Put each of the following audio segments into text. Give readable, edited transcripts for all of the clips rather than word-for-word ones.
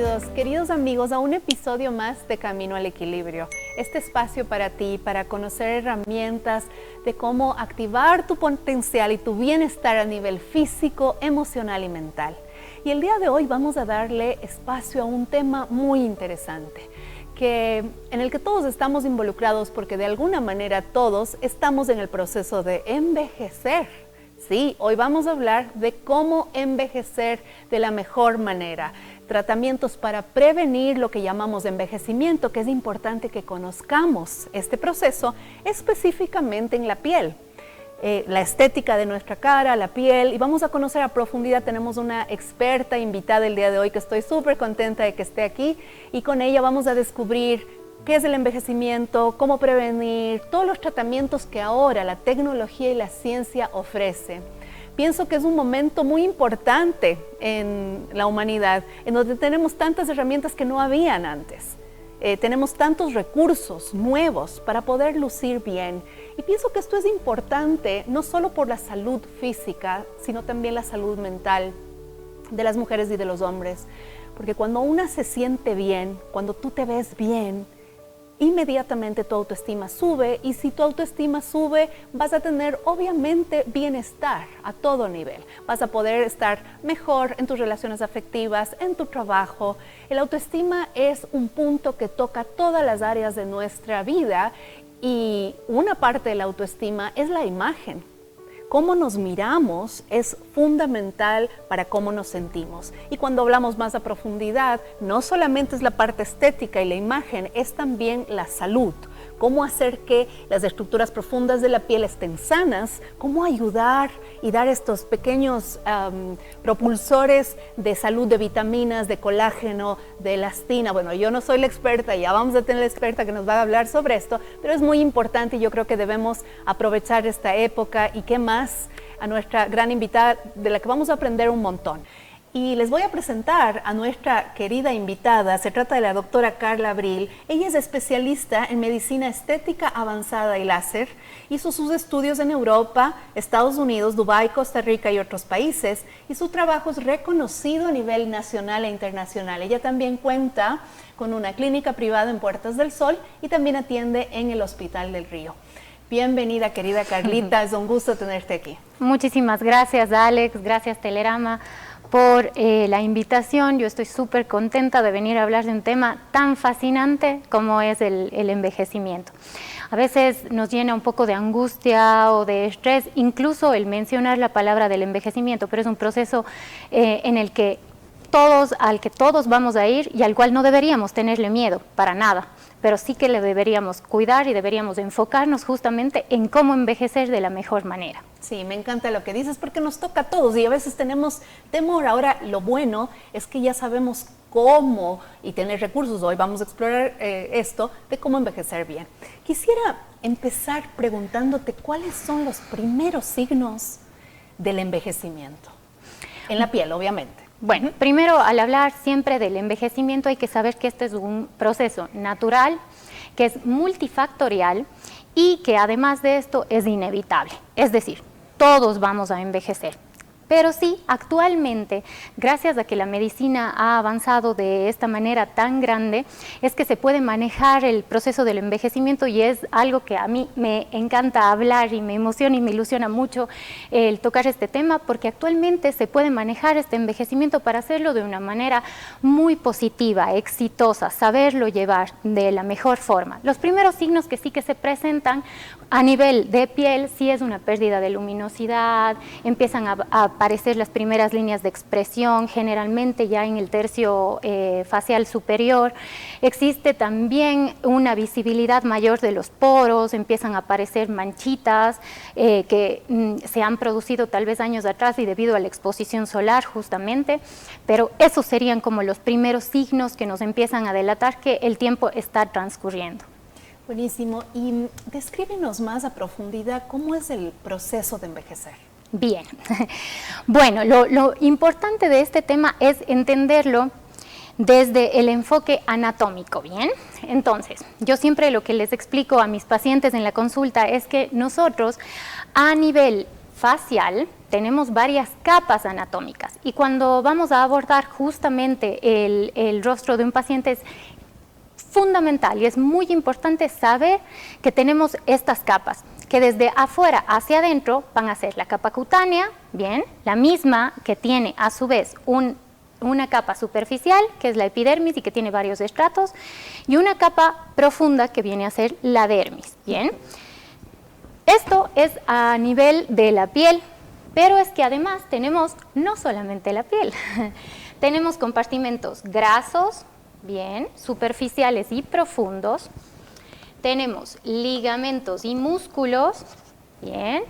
Bienvenidos, queridos amigos, a un episodio más de Camino al Equilibrio. Este espacio para ti, para conocer herramientas de cómo activar tu potencial y tu bienestar a nivel físico, emocional y mental. Y el día de hoy vamos a darle espacio a un tema muy interesante, en el que todos estamos involucrados porque de alguna manera todos estamos en el proceso de envejecer. Sí, hoy vamos a hablar de cómo envejecer de la mejor manera, tratamientos para prevenir lo que llamamos envejecimiento, que es importante que conozcamos este proceso específicamente en la piel. La estética de nuestra cara, la piel, y vamos a conocer a profundidad. Tenemos una experta invitada el día de hoy que estoy súper contenta de que esté aquí, y con ella vamos a descubrir qué es el envejecimiento, cómo prevenir, todos los tratamientos que ahora la tecnología y la ciencia ofrece. Pienso que es un momento muy importante en la humanidad, en donde tenemos tantas herramientas que no habían antes. Tenemos tantos recursos nuevos para poder lucir bien. Y pienso que esto es importante no solo por la salud física, sino también la salud mental de las mujeres y de los hombres. Porque cuando una se siente bien, cuando tú te ves bien, inmediatamente tu autoestima sube, y si tu autoestima sube, vas a tener obviamente bienestar a todo nivel. Vas a poder estar mejor en tus relaciones afectivas, en tu trabajo. El autoestima es un punto que toca todas las áreas de nuestra vida, y una parte de la autoestima es la imagen. Cómo nos miramos es fundamental para cómo nos sentimos. Y cuando hablamos más a profundidad, no solamente es la parte estética y la imagen, es también la salud. Cómo hacer que las estructuras profundas de la piel estén sanas, cómo ayudar y dar estos pequeños propulsores de salud, de vitaminas, de colágeno, de elastina. Bueno, yo no soy la experta, ya vamos a tener la experta que nos va a hablar sobre esto, pero es muy importante y yo creo que debemos aprovechar esta época. Y qué más, a nuestra gran invitada de la que vamos a aprender un montón. Y les voy a presentar a nuestra querida invitada. Se trata de la doctora Carla Abril. Ella es especialista en medicina estética avanzada y láser. Hizo sus estudios en Europa, Estados Unidos, Dubái, Costa Rica y otros países. Y su trabajo es reconocido a nivel nacional e internacional. Ella también cuenta con una clínica privada en Puertas del Sol y también atiende en el Hospital del Río. Bienvenida, querida Carlita. Es un gusto tenerte aquí. Muchísimas gracias, Alex. Gracias, Telerama, por la invitación. Yo estoy súper contenta de venir a hablar de un tema tan fascinante como es el envejecimiento. A veces nos llena un poco de angustia o de estrés, incluso el mencionar la palabra del envejecimiento, pero es un proceso en el que al que todos vamos a ir y al cual no deberíamos tenerle miedo para nada, pero sí que le deberíamos cuidar y deberíamos enfocarnos justamente en cómo envejecer de la mejor manera. Sí, me encanta lo que dices porque nos toca a todos y a veces tenemos temor. Ahora, lo bueno es que ya sabemos cómo y tener recursos. Hoy vamos a explorar esto de cómo envejecer bien. Quisiera empezar preguntándote cuáles son los primeros signos del envejecimiento, en la piel, obviamente. Bueno, primero, al hablar siempre del envejecimiento hay que saber que este es un proceso natural, que es multifactorial y que además de esto es inevitable. Es decir, todos vamos a envejecer. Pero sí, actualmente, gracias a que la medicina ha avanzado de esta manera tan grande, es que se puede manejar el proceso del envejecimiento, y es algo que a mí me encanta hablar y me emociona y me ilusiona mucho el tocar este tema, porque actualmente se puede manejar este envejecimiento para hacerlo de una manera muy positiva, exitosa, saberlo llevar de la mejor forma. Los primeros signos que sí que se presentan a nivel de piel, sí es una pérdida de luminosidad, empiezan a aparecer las primeras líneas de expresión, generalmente ya en el tercio facial superior. Existe también una visibilidad mayor de los poros, empiezan a aparecer manchitas que se han producido tal vez años atrás y debido a la exposición solar justamente, pero esos serían como los primeros signos que nos empiezan a delatar que el tiempo está transcurriendo. Buenísimo. Y descríbenos más a profundidad cómo es el proceso de envejecer. Bien. Bueno, lo importante de este tema es entenderlo desde el enfoque anatómico, ¿bien? Entonces, yo siempre lo que les explico a mis pacientes en la consulta es que nosotros a nivel facial tenemos varias capas anatómicas y cuando vamos a abordar justamente el rostro de un paciente es fundamental y es muy importante saber que tenemos estas capas, que desde afuera hacia adentro van a ser la capa cutánea, bien, la misma que tiene a su vez una capa superficial, que es la epidermis y que tiene varios estratos, y una capa profunda que viene a ser la dermis, bien. Esto es a nivel de la piel, pero es que además tenemos no solamente la piel, tenemos compartimentos grasos, bien, superficiales y profundos, tenemos ligamentos y músculos, bien,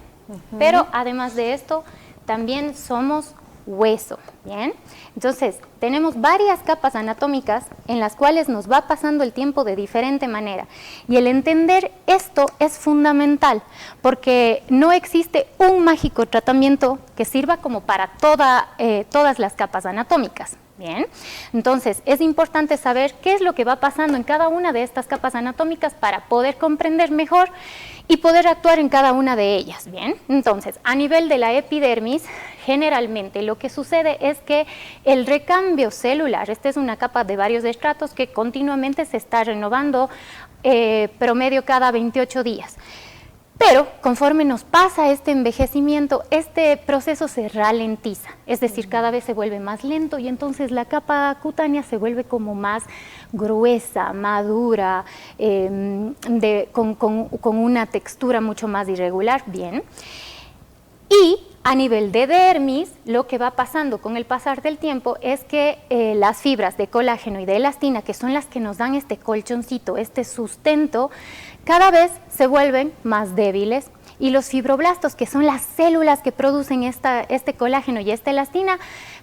pero además de esto también somos hueso, bien. Entonces, tenemos varias capas anatómicas en las cuales nos va pasando el tiempo de diferente manera. Y el entender esto es fundamental, porque no existe un mágico tratamiento que sirva como para todas las capas anatómicas. Bien, entonces es importante saber qué es lo que va pasando en cada una de estas capas anatómicas para poder comprender mejor y poder actuar en cada una de ellas. Bien, entonces a nivel de la epidermis, generalmente lo que sucede es que el recambio celular, esta es una capa de varios estratos que continuamente se está renovando promedio cada 28 días. Pero conforme nos pasa este envejecimiento, este proceso se ralentiza, es decir, cada vez se vuelve más lento y entonces la capa cutánea se vuelve como más gruesa, madura, con una textura mucho más irregular, bien. Y a nivel de dermis, lo que va pasando con el pasar del tiempo es que las fibras de colágeno y de elastina, que son las que nos dan este colchoncito, este sustento, cada vez se vuelven más débiles y los fibroblastos, que son las células que producen este colágeno y esta elastina,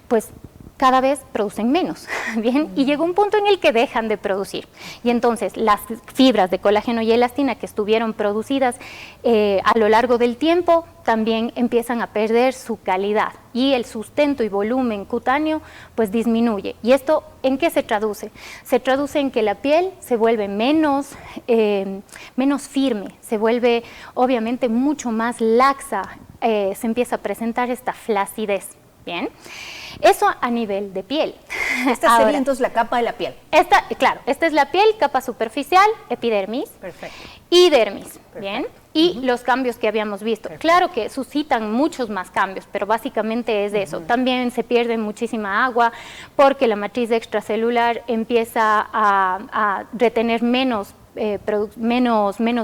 pues cada vez producen menos, ¿bien? Y llega un punto en el que dejan de producir. Y entonces las fibras de colágeno y elastina que estuvieron producidas a lo largo del tiempo también empiezan a perder su calidad y el sustento y volumen cutáneo pues disminuye. ¿Y esto en qué se traduce? Se traduce en que la piel se vuelve menos firme, se vuelve obviamente mucho más laxa, se empieza a presentar esta flacidez, ¿bien? Eso a nivel de piel. Esta sería entonces la capa de la piel. Claro, esta es la piel, capa superficial, epidermis. Perfecto. Y dermis, Perfecto. ¿bien? Y los cambios que habíamos visto. Perfecto. Claro que suscitan muchos más cambios, pero básicamente es eso. También se pierde muchísima agua porque la matriz extracelular empieza a retener menos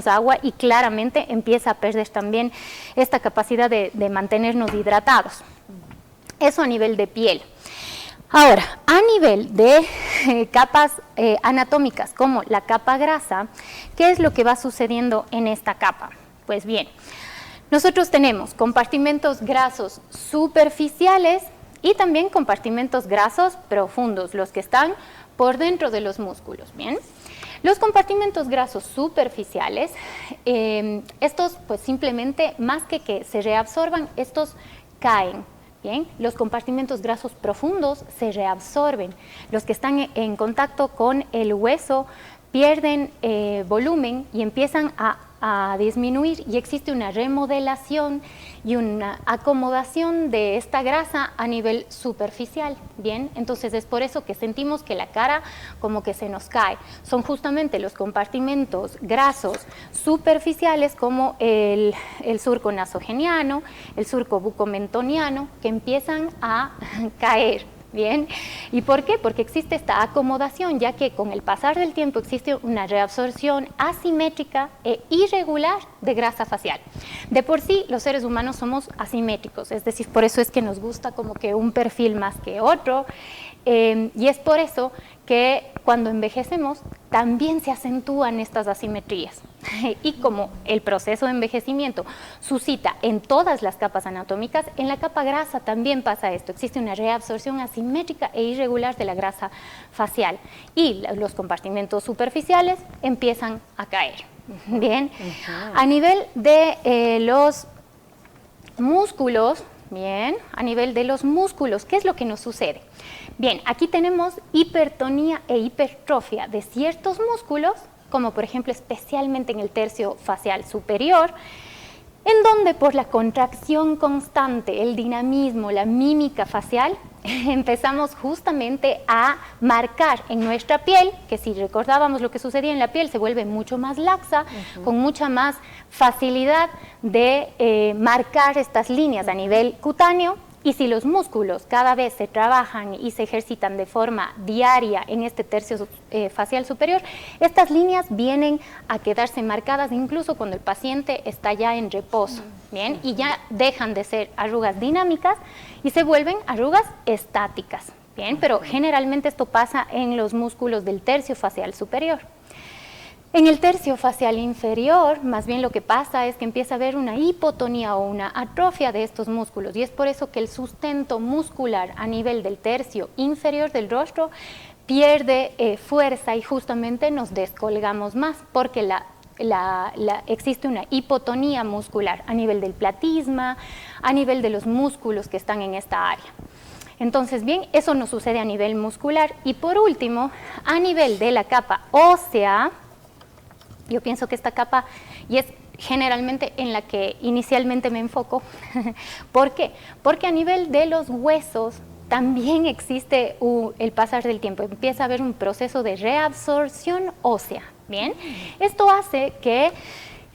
agua y claramente empieza a perder también esta capacidad de mantenernos hidratados. Eso a nivel de piel. Ahora, a nivel de capas anatómicas como la capa grasa, ¿qué es lo que va sucediendo en esta capa? Pues bien, nosotros tenemos compartimentos grasos superficiales y también compartimentos grasos profundos, los que están por dentro de los músculos, ¿bien? Los compartimentos grasos superficiales, estos pues simplemente más que se reabsorban, estos caen. Bien, los compartimentos grasos profundos se reabsorben. Los que están en contacto con el hueso pierden volumen y empiezan a disminuir y existe una remodelación y una acomodación de esta grasa a nivel superficial. Bien, entonces es por eso que sentimos que la cara como que se nos cae. Son justamente los compartimentos grasos superficiales como el surco nasogeniano, el surco bucomentoniano, que empiezan a caer. Bien, ¿y por qué? Porque existe esta acomodación, ya que con el pasar del tiempo existe una reabsorción asimétrica e irregular de grasa facial. De por sí, los seres humanos somos asimétricos, es decir, por eso es que nos gusta como que un perfil más que otro, y es por eso que cuando envejecemos también se acentúan estas asimetrías. Y como el proceso de envejecimiento suscita en todas las capas anatómicas, en la capa grasa también pasa esto. Existe una reabsorción asimétrica e irregular de la grasa facial y los compartimentos superficiales empiezan a caer. Bien, a nivel de los músculos, bien, a nivel de los músculos, ¿qué es lo que nos sucede? Bien, aquí tenemos hipertonía e hipertrofia de ciertos músculos, como por ejemplo especialmente en el tercio facial superior, en donde por la contracción constante, el dinamismo, la mímica facial, empezamos justamente a marcar en nuestra piel, que si recordábamos lo que sucedía en la piel, se vuelve mucho más laxa, con mucha más facilidad de marcar estas líneas a nivel cutáneo. Y si los músculos cada vez se trabajan y se ejercitan de forma diaria en este tercio facial superior, estas líneas vienen a quedarse marcadas incluso cuando el paciente está ya en reposo, ¿bien? Y ya dejan de ser arrugas dinámicas y se vuelven arrugas estáticas, ¿bien? Pero generalmente esto pasa en los músculos del tercio facial superior. En el tercio facial inferior, más bien lo que pasa es que empieza a haber una hipotonía o una atrofia de estos músculos y es por eso que el sustento muscular a nivel del tercio inferior del rostro pierde fuerza y justamente nos descolgamos más porque existe una hipotonía muscular a nivel del platisma, a nivel de los músculos que están en esta área. Entonces, bien, eso nos sucede a nivel muscular y por último, a nivel de la capa ósea, yo pienso que esta capa, y es generalmente en la que inicialmente me enfoco, ¿por qué? Porque a nivel de los huesos también existe el pasar del tiempo, empieza a haber un proceso de reabsorción ósea, ¿bien? Esto hace que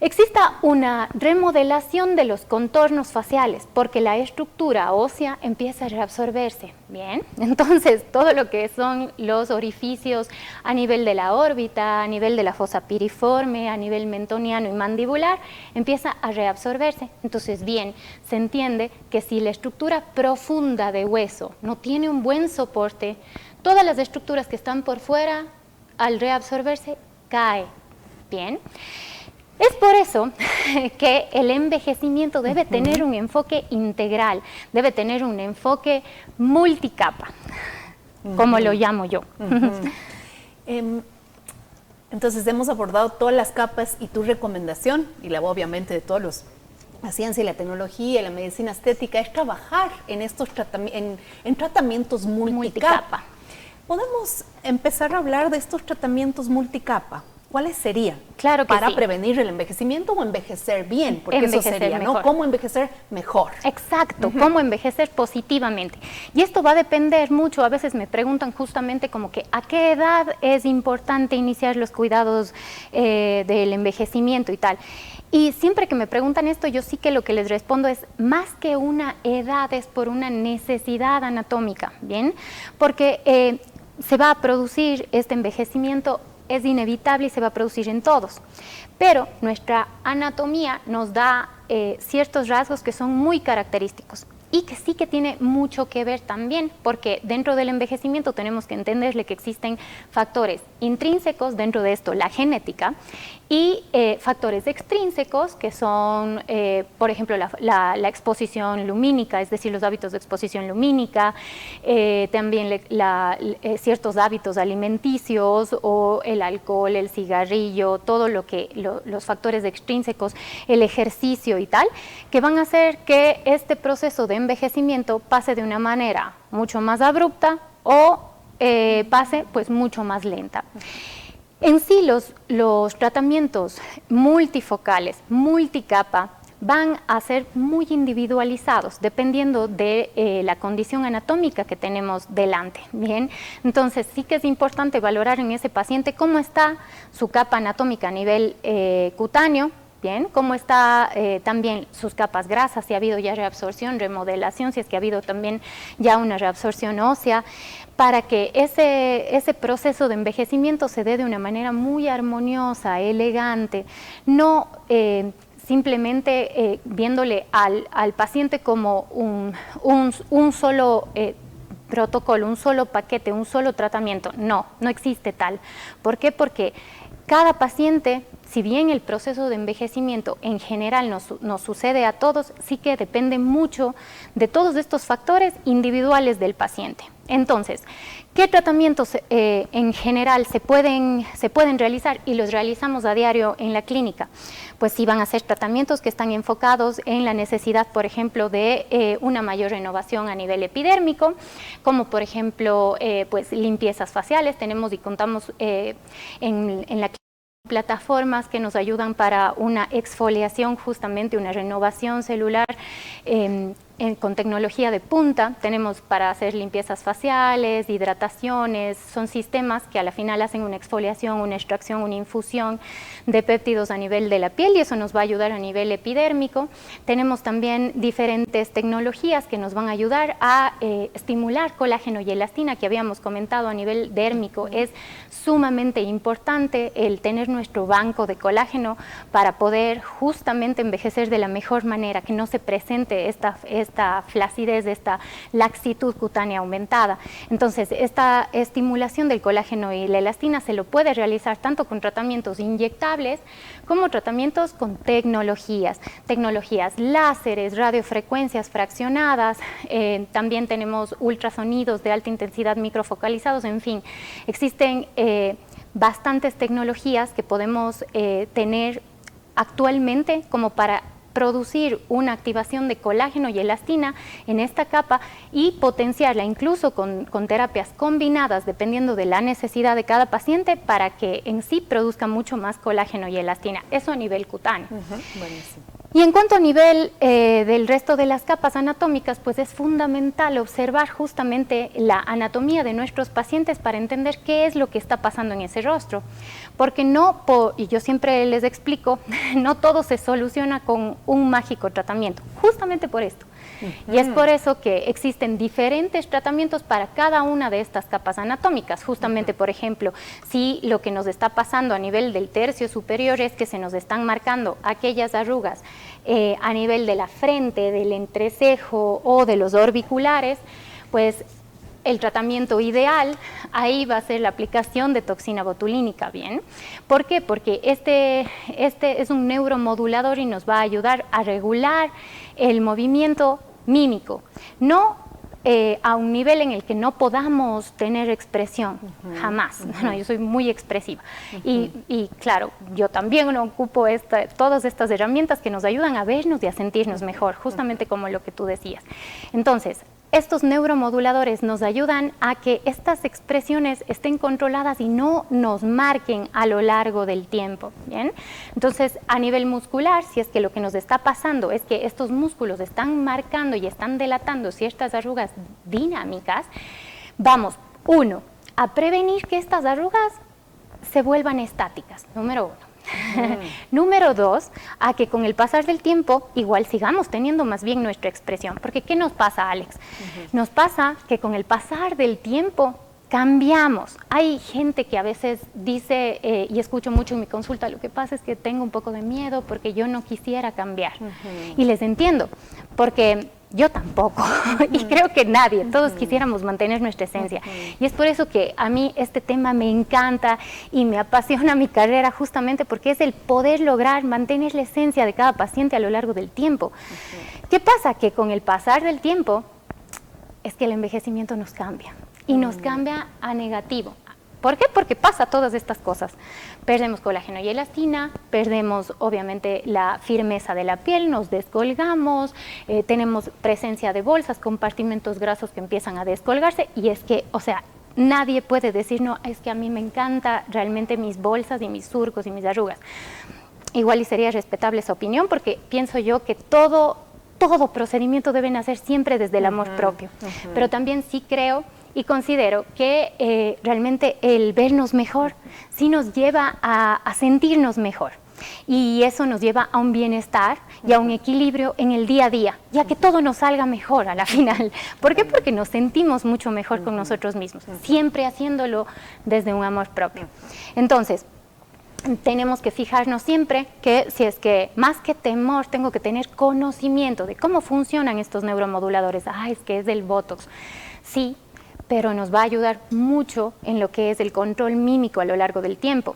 exista una remodelación de los contornos faciales porque la estructura ósea empieza a reabsorberse, ¿bien? Entonces, todo lo que son los orificios a nivel de la órbita, a nivel de la fosa piriforme, a nivel mentoniano y mandibular, empieza a reabsorberse. Entonces, bien, se entiende que si la estructura profunda de hueso no tiene un buen soporte, todas las estructuras que están por fuera, al reabsorberse, cae, ¿bien? Es por eso que el envejecimiento debe tener un enfoque integral, debe tener un enfoque multicapa, como lo llamo yo. Entonces hemos abordado todas las capas y tu recomendación, y la obviamente de todos la ciencia y la tecnología y la medicina estética, es trabajar en estos tratamientos multicapa. ¿Podemos empezar a hablar de estos tratamientos multicapa? ¿Cuáles serían? Claro que para sí. prevenir el envejecimiento o envejecer bien, porque Envejecer eso sería, mejor. ¿no? ¿Cómo envejecer mejor? Exacto, cómo envejecer positivamente. Y esto va a depender mucho, a veces me preguntan justamente como que a qué edad es importante iniciar los cuidados del envejecimiento y tal. Y siempre que me preguntan esto, yo sí que lo que les respondo es más que una edad, es por una necesidad anatómica, ¿bien? Porque se va a producir este envejecimiento, es inevitable y se va a producir en todos. Pero nuestra anatomía nos da ciertos rasgos que son muy característicos y que sí que tiene mucho que ver también, porque dentro del envejecimiento tenemos que entenderle que existen factores intrínsecos, dentro de esto la genética, y factores extrínsecos que son, por ejemplo, la exposición lumínica, es decir, los hábitos de exposición lumínica, también ciertos hábitos alimenticios o el alcohol, el cigarrillo, todo los factores extrínsecos, el ejercicio y tal, que van a hacer que este proceso de envejecimiento pase de una manera mucho más abrupta o pase pues mucho más lenta. En sí, los tratamientos multifocales, multicapa, van a ser muy individualizados dependiendo de la condición anatómica que tenemos delante, ¿bien? Entonces sí que es importante valorar en ese paciente cómo está su capa anatómica a nivel cutáneo, ¿bien? Cómo está también sus capas grasas, si ha habido ya reabsorción, remodelación, si es que ha habido también ya una reabsorción ósea, para que ese proceso de envejecimiento se dé de una manera muy armoniosa, elegante, no simplemente viéndole al paciente como un solo protocolo, un solo paquete, un solo tratamiento. No existe tal. ¿Por qué? Porque cada paciente, si bien el proceso de envejecimiento en general nos sucede a todos, sí que depende mucho de todos estos factores individuales del paciente. Entonces, ¿qué tratamientos en general se pueden realizar y los realizamos a diario en la clínica? Pues sí van a ser tratamientos que están enfocados en la necesidad, por ejemplo, de una mayor renovación a nivel epidérmico, como por ejemplo, pues limpiezas faciales. Tenemos y contamos en la plataformas que nos ayudan para una exfoliación, justamente una renovación celular con tecnología de punta. Tenemos para hacer limpiezas faciales, hidrataciones, son sistemas que a la final hacen una exfoliación, una extracción, una infusión de péptidos a nivel de la piel y eso nos va a ayudar a nivel epidérmico. Tenemos también diferentes tecnologías que nos van a ayudar a estimular colágeno y elastina, que habíamos comentado a nivel dérmico. Es sumamente importante el tener nuestro banco de colágeno para poder justamente envejecer de la mejor manera, que no se presente esta flacidez, esta laxitud cutánea aumentada. Entonces, esta estimulación del colágeno y la elastina se lo puede realizar tanto con tratamientos inyectables como tratamientos con tecnologías láseres, radiofrecuencias fraccionadas, también tenemos ultrasonidos de alta intensidad microfocalizados, en fin, existen bastantes tecnologías que podemos tener actualmente como para producir una activación de colágeno y elastina en esta capa y potenciarla incluso con terapias combinadas dependiendo de la necesidad de cada paciente para que en sí produzca mucho más colágeno y elastina. Eso a nivel cutáneo. Buenísimo. Y en cuanto a nivel del resto de las capas anatómicas, pues es fundamental observar justamente la anatomía de nuestros pacientes para entender qué es lo que está pasando en ese rostro. Porque y yo siempre les explico, no todo se soluciona con un mágico tratamiento, justamente por esto. Y es por eso que existen diferentes tratamientos para cada una de estas capas anatómicas. Justamente, por ejemplo, si lo que nos está pasando a nivel del tercio superior es que se nos están marcando aquellas arrugas a nivel de la frente, del entrecejo o de los orbiculares, pues el tratamiento ideal ahí va a ser la aplicación de toxina botulínica, ¿bien? ¿Por qué? Porque este es un neuromodulador y nos va a ayudar a regular el movimiento mímico, no a un nivel en el que no podamos tener expresión, jamás. No, yo soy muy expresiva. Y claro, yo también no ocupo todas estas herramientas que nos ayudan a vernos y a sentirnos mejor, justamente como lo que tú decías. Entonces, estos neuromoduladores nos ayudan a que estas expresiones estén controladas y no nos marquen a lo largo del tiempo, ¿bien? Entonces, a nivel muscular, si es que lo que nos está pasando es que estos músculos están marcando y están delatando ciertas arrugas dinámicas, vamos, 1, a prevenir que estas arrugas se vuelvan estáticas, número 1. Número 2, a que con el pasar del tiempo igual sigamos teniendo más bien nuestra expresión. Porque ¿qué nos pasa, Alex? Nos pasa que con el pasar del tiempo cambiamos. Hay gente que a veces dice, y escucho mucho en mi consulta, lo que pasa es que tengo un poco de miedo porque yo no quisiera cambiar. Y les entiendo, porque yo tampoco, y creo que nadie, todos quisiéramos mantener nuestra esencia. Y es por eso que a mí este tema me encanta y me apasiona mi carrera, justamente porque es el poder lograr mantener la esencia de cada paciente a lo largo del tiempo. ¿Qué pasa? Que con el pasar del tiempo es que el envejecimiento nos cambia, y nos cambia a negativo. ¿Por qué? Porque pasa todas estas cosas. Perdemos colágeno y elastina, perdemos obviamente la firmeza de la piel, nos descolgamos, tenemos presencia de bolsas, compartimentos grasos que empiezan a descolgarse, y es que, o sea, nadie puede decir, no, es que a mí me encanta realmente mis bolsas y mis surcos y mis arrugas. Igual y sería respetable esa opinión, porque pienso yo que todo procedimiento debe nacer siempre desde el amor propio. Pero también sí creo y considero que realmente el vernos mejor sí nos lleva a sentirnos mejor, y eso nos lleva a un bienestar y a un equilibrio en el día a día, ya que todo nos salga mejor a la final. ¿Por qué? Porque nos sentimos mucho mejor con nosotros mismos, siempre haciéndolo desde un amor propio. Entonces, tenemos que fijarnos siempre que si es que más que temor tengo que tener conocimiento de cómo funcionan estos neuromoduladores. Es que es del Botox. Sí, pero nos va a ayudar mucho en lo que es el control mímico a lo largo del tiempo.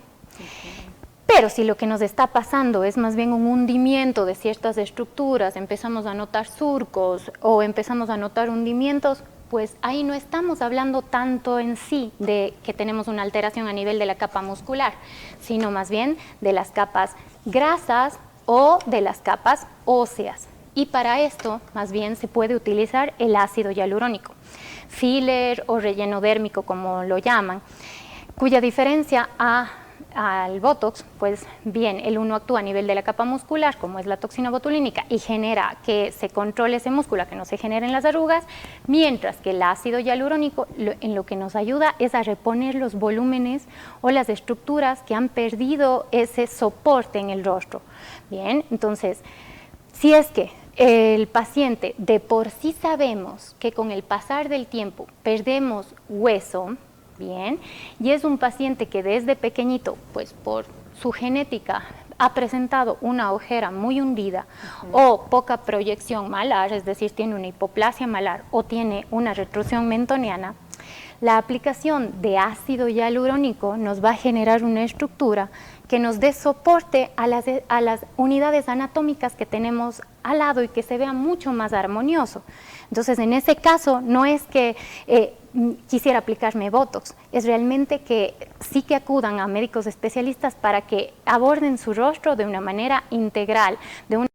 Pero si lo que nos está pasando es más bien un hundimiento de ciertas estructuras, empezamos a notar surcos o empezamos a notar hundimientos, pues ahí no estamos hablando tanto en sí de que tenemos una alteración a nivel de la capa muscular, sino más bien de las capas grasas o de las capas óseas. Y para esto, más bien, se puede utilizar el ácido hialurónico, filler o relleno dérmico, como lo llaman, cuya diferencia a al Botox, pues bien, el uno actúa a nivel de la capa muscular, como es la toxina botulínica, y genera que se controle ese músculo, que no se generen las arrugas, mientras que el ácido hialurónico en lo que nos ayuda es a reponer los volúmenes o las estructuras que han perdido ese soporte en el rostro. Bien, entonces, si es que el paciente de por sí sabemos que con el pasar del tiempo perdemos hueso, bien, y es un paciente que desde pequeñito, pues por su genética, ha presentado una ojera muy hundida o poca proyección malar, es decir, tiene una hipoplasia malar o tiene una retrusión mentoniana, la aplicación de ácido hialurónico nos va a generar una estructura que nos dé soporte a las unidades anatómicas que tenemos al lado y que se vea mucho más armonioso. Entonces, en ese caso, no es que quisiera aplicarme Botox, es realmente que sí que acudan a médicos especialistas para que aborden su rostro de una manera integral, de una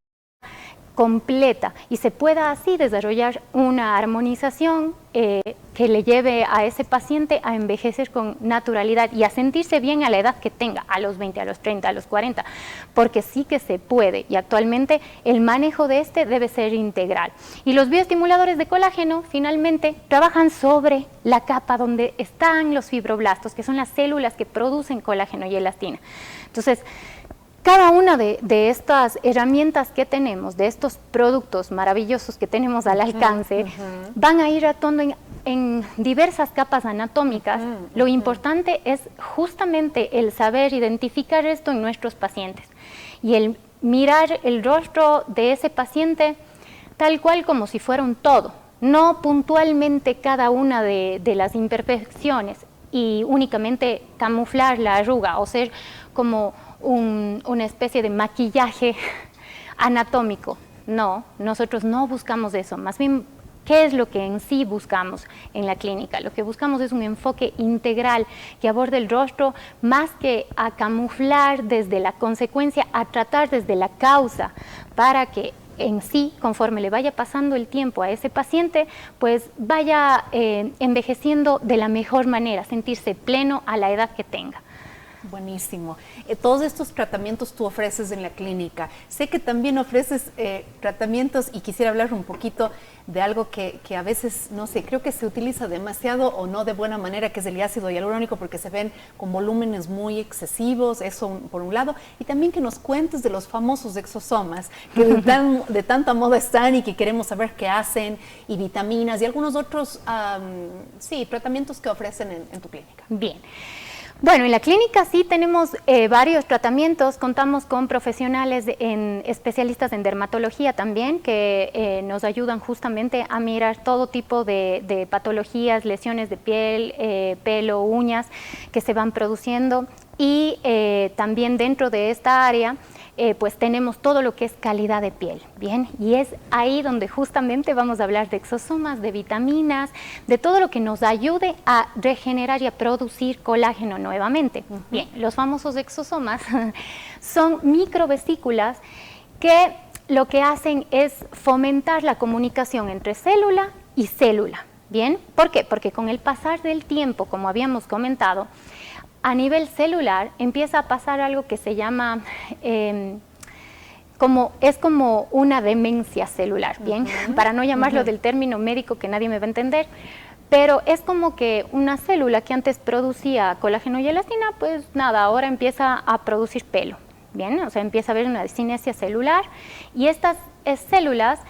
completa, y se pueda así desarrollar una armonización que le lleve a ese paciente a envejecer con naturalidad y a sentirse bien a la edad que tenga, a los 20, a los 30, a los 40, porque sí que se puede, y actualmente el manejo de este debe ser integral. Y los bioestimuladores de colágeno finalmente trabajan sobre la capa donde están los fibroblastos, que son las células que producen colágeno y elastina. Entonces, cada una de estas herramientas que tenemos, de estos productos maravillosos que tenemos al alcance, van a ir actuando en diversas capas anatómicas. Lo importante es justamente el saber identificar esto en nuestros pacientes y el mirar el rostro de ese paciente tal cual como si fuera un todo, no puntualmente cada una de las imperfecciones y únicamente camuflar la arruga o ser como una especie de maquillaje anatómico. No, nosotros no buscamos eso, más bien, ¿qué es lo que en sí buscamos en la clínica? Lo que buscamos es un enfoque integral que aborde el rostro más que a camuflar desde la consecuencia, a tratar desde la causa, para que en sí, conforme le vaya pasando el tiempo a ese paciente, pues vaya envejeciendo de la mejor manera, sentirse pleno a la edad que tenga. Buenísimo. Todos estos tratamientos tú ofreces en la clínica. Sé que también ofreces tratamientos, y quisiera hablar un poquito de algo que a veces, no sé, creo que se utiliza demasiado o no de buena manera, que es el ácido hialurónico, porque se ven con volúmenes muy excesivos, eso por un lado, y también que nos cuentes de los famosos exosomas, que de tanta moda están y que queremos saber qué hacen, y vitaminas y algunos otros tratamientos que ofrecen en tu clínica. Bien. Bueno, en la clínica sí tenemos varios tratamientos, contamos con profesionales especialistas en dermatología también, que nos ayudan justamente a mirar todo tipo de patologías, lesiones de piel, pelo, uñas que se van produciendo, y también dentro de esta área pues tenemos todo lo que es calidad de piel, ¿bien? Y es ahí donde justamente vamos a hablar de exosomas, de vitaminas, de todo lo que nos ayude a regenerar y a producir colágeno nuevamente. Bien, los famosos exosomas son microvesículas que lo que hacen es fomentar la comunicación entre célula y célula, ¿bien? ¿Por qué? Porque con el pasar del tiempo, como habíamos comentado, a nivel celular empieza a pasar algo que se llama, es como una demencia celular, ¿bien? Para no llamarlo del término médico que nadie me va a entender, pero es como que una célula que antes producía colágeno y elastina, pues nada, ahora empieza a producir pelo, ¿bien? O sea, empieza a haber una disinesia celular, y estas células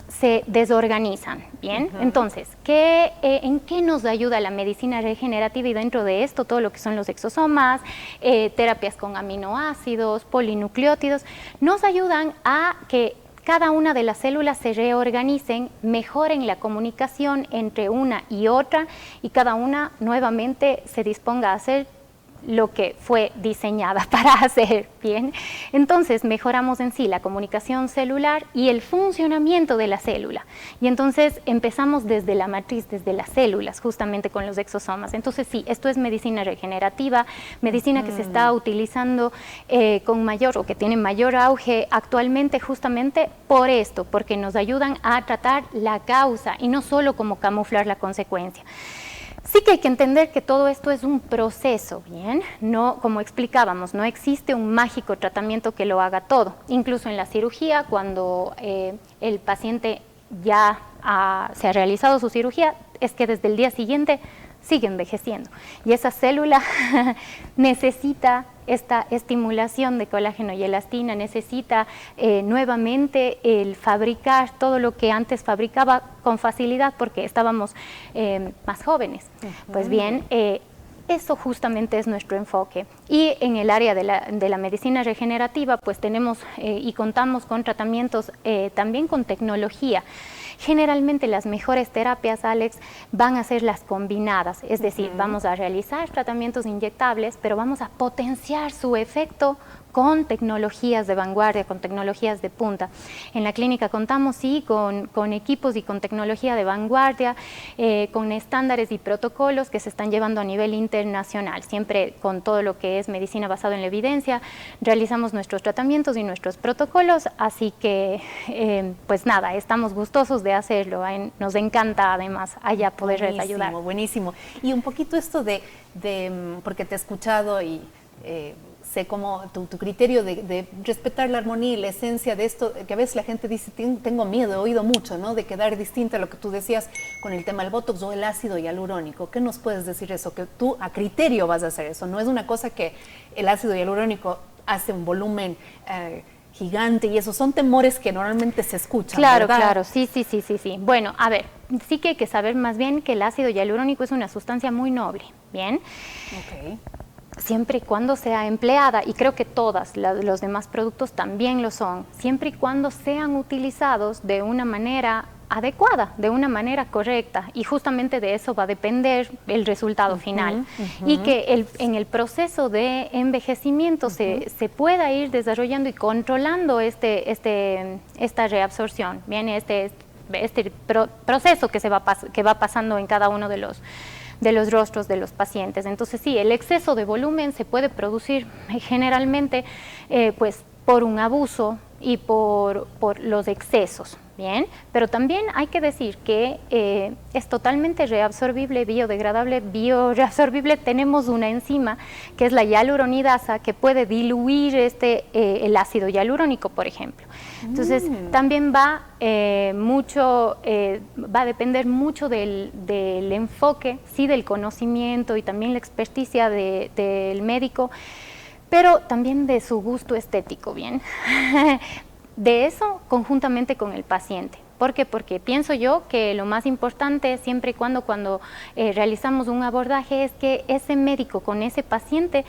se desorganizan, ¿bien? Entonces, ¿en qué nos ayuda la medicina regenerativa? Y dentro de esto, todo lo que son los exosomas, terapias con aminoácidos, polinucleótidos, nos ayudan a que cada una de las células se reorganicen, mejoren la comunicación entre una y otra, y cada una nuevamente se disponga a hacer lo que fue diseñada para hacer, ¿bien? Entonces mejoramos en sí la comunicación celular y el funcionamiento de la célula, y entonces empezamos desde la matriz, desde las células, justamente con los exosomas. Entonces sí, esto es medicina regenerativa, medicina que se está utilizando con mayor, o que tiene mayor auge actualmente, justamente por esto, porque nos ayudan a tratar la causa y no solo como camuflar la consecuencia. Sí que hay que entender que todo esto es un proceso, ¿bien? No, como explicábamos, no existe un mágico tratamiento que lo haga todo. Incluso en la cirugía, cuando el paciente ya se ha realizado su cirugía, es que desde el día siguiente sigue envejeciendo. Y esa célula necesita esta estimulación de colágeno y elastina, necesita nuevamente el fabricar todo lo que antes fabricaba con facilidad porque estábamos más jóvenes. Pues bien, eso justamente es nuestro enfoque. Y en el área de la medicina regenerativa, pues tenemos y contamos con tratamientos también con tecnología. Generalmente las mejores terapias, Alex, van a ser las combinadas, es decir, vamos a realizar tratamientos inyectables, pero vamos a potenciar su efecto con tecnologías de vanguardia, con tecnologías de punta. En la clínica contamos, sí, con equipos y con tecnología de vanguardia, con estándares y protocolos que se están llevando a nivel internacional, siempre con todo lo que es medicina basada en la evidencia, realizamos nuestros tratamientos y nuestros protocolos, así que, pues nada, estamos gustosos de hacerlo, nos encanta además allá poderles ayudar. Buenísimo. Y un poquito esto porque te he escuchado y sé cómo tu criterio de respetar la armonía y la esencia de esto, que a veces la gente dice, tengo miedo, he oído mucho, ¿no? De quedar distinta a lo que tú decías con el tema del Botox o el ácido hialurónico. ¿Qué nos puedes decir eso? Que tú a criterio vas a hacer eso, no es una cosa que el ácido hialurónico hace un volumen gigante y esos son temores que normalmente se escuchan, Claro, ¿verdad? claro, sí. Bueno, a ver, sí que hay que saber más bien que el ácido hialurónico es una sustancia muy noble, ¿bien? Ok. Siempre y cuando sea empleada, y creo que todos los demás productos también lo son, siempre y cuando sean utilizados de una manera adecuada, de una manera correcta, y justamente de eso va a depender el resultado final. Y que en el proceso de envejecimiento se pueda ir desarrollando y controlando esta reabsorción, bien, este proceso que va pasando en cada uno de los rostros de los pacientes. Entonces sí, el exceso de volumen se puede producir generalmente pues por un abuso y por los excesos, ¿bien? Pero también hay que decir que es totalmente reabsorbible, biodegradable, bioreabsorbible. Tenemos una enzima que es la hialuronidasa que puede diluir el ácido hialurónico, por ejemplo. Entonces también va a depender mucho del enfoque, sí, del conocimiento y también la experticia del médico, pero también de su gusto estético, ¿bien? De eso conjuntamente con el paciente. ¿Por qué? Porque pienso yo que lo más importante siempre y cuando realizamos un abordaje es que ese médico con ese paciente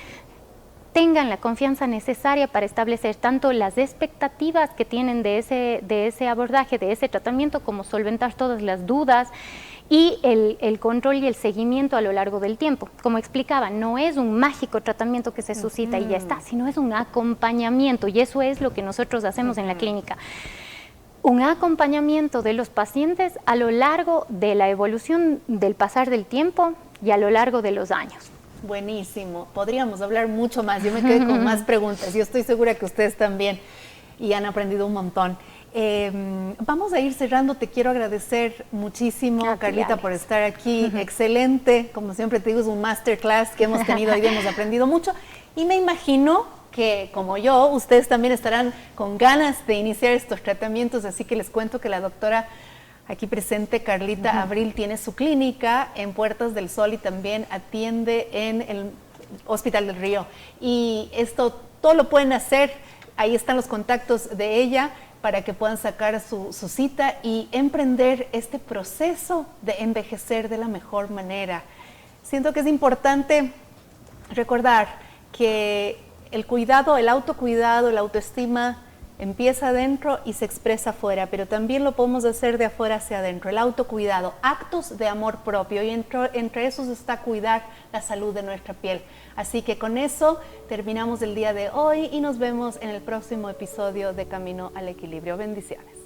tengan la confianza necesaria para establecer tanto las expectativas que tienen de ese abordaje, de ese tratamiento, como solventar todas las dudas y el control y el seguimiento a lo largo del tiempo. Como explicaba, no es un mágico tratamiento que se suscita y ya está, sino es un acompañamiento, y eso es lo que nosotros hacemos en la clínica. Un acompañamiento de los pacientes a lo largo de la evolución del pasar del tiempo y a lo largo de los años. Buenísimo, podríamos hablar mucho más, yo me quedé con más preguntas, yo estoy segura que ustedes también y han aprendido un montón. Vamos a ir cerrando, te quiero agradecer muchísimo, Carlita, Alex, por estar aquí, excelente, como siempre te digo, es un masterclass que hemos tenido hoy, hemos aprendido mucho y me imagino que como yo, ustedes también estarán con ganas de iniciar estos tratamientos, así que les cuento que la doctora aquí presente, Carlita Abril, tiene su clínica en Puertas del Sol y también atiende en el Hospital del Río. Y esto todo lo pueden hacer, ahí están los contactos de ella para que puedan sacar su cita y emprender este proceso de envejecer de la mejor manera. Siento que es importante recordar que el cuidado, el autocuidado, la autoestima empieza adentro y se expresa afuera, pero también lo podemos hacer de afuera hacia adentro, el autocuidado, actos de amor propio, y entre esos está cuidar la salud de nuestra piel. Así que con eso terminamos el día de hoy y nos vemos en el próximo episodio de Camino al Equilibrio. Bendiciones.